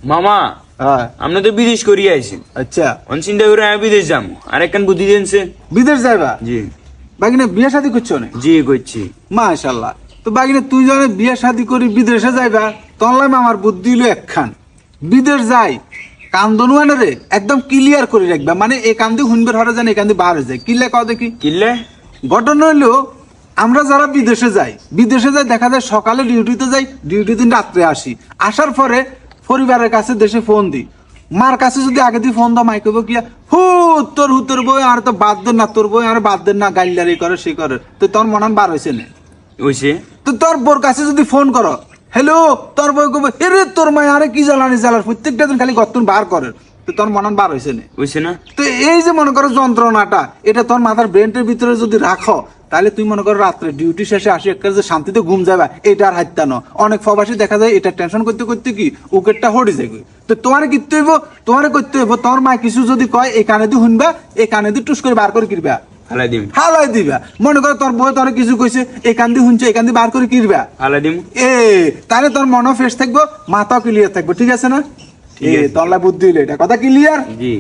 মামা হ্যাঁ আমরা তো বিদেশ করিয়া আইছি আচ্ছা অন চিন্তা করে আমি বিদেশ যাম আর একখান বুদ্ধি দিনছে। বিদেশ যাইবা জি বাগিনে বিয়ে শাদী করছো না জি করছি। মাশাল্লাহ তো বাগিনে তুই যখন বিয়ে শাদী করি বিদেশে যাইবা তখন আমার বুদ্ধি হলো একখান বিদেশ যাই কান্দনু আনে রে একদম ক্লিয়ার করে রাখবা মানে এই কান্দি হুনবের হরে যান এই কান্দি বার হয়ে যায় কিল্লে কও দেখি কিনলে ঘটনা হইলো আমরা যারা বিদেশে যাই দেখা যায় সকালে ডিউটিতে যাই ডিউটি দিন রাত্রে আসি আসার পরে পরিবারের কাছে দেশে ফোন দিই মার কাছে যদি আগে দিয়ে ফোন দাও মাই কইব কি হুতর বই আর তো বাদ দেন না তোর বই আর বাদ দেন না গাইলারি করে সে করে তো তোর মনান বার হয়েছে না ওইছে তো তোর বোর কাছে যদি ফোন করো হ্যালো তোর বই কইব এরে তোর মাই আরে কি জ্বালানি জ্বালার প্রত্যেকটা দিন খালি গত্তন বার করে তো তোর মনান বার হয়েছে না ওইছে না তো এই যে মনে করো যন্ত্রণাটা এটা তোর মাথার ব্রেনের ভিতরে যদি রাখো তাহলে তুই মনে করো রাত্রে ডিউটি শেষে আসি একটা যে শান্তিতে ঘুম যাবে এটা আর হাইতানো অনেক প্রবাসী দেখা যায় এটা টেনশন করতে করতে কি উকেটটা হড়ে যাবে তো তোমার কিনতে হইব তোমার করতে হইব তোর মা কিছু যদি কয় এই কানে দিয়ে শুনবা এই কানে দিয়ে টুস করে বার করে কিরবা হালাই দিম হালাই দিবা মনে করো তোর বই তোর কিছু কইছে এই কান দিয়ে শুনছে এই কান দিয়ে বার করে কিরবা হালাই দিম। তাহলে তোর মনও ফ্রেশ থাকবো মাথাও ক্লিয়ার থাকবো ঠিক আছে না ঠিক আছে। তল্লা বুদ্ধি হইলো এটা কথা ক্লিয়ার জি।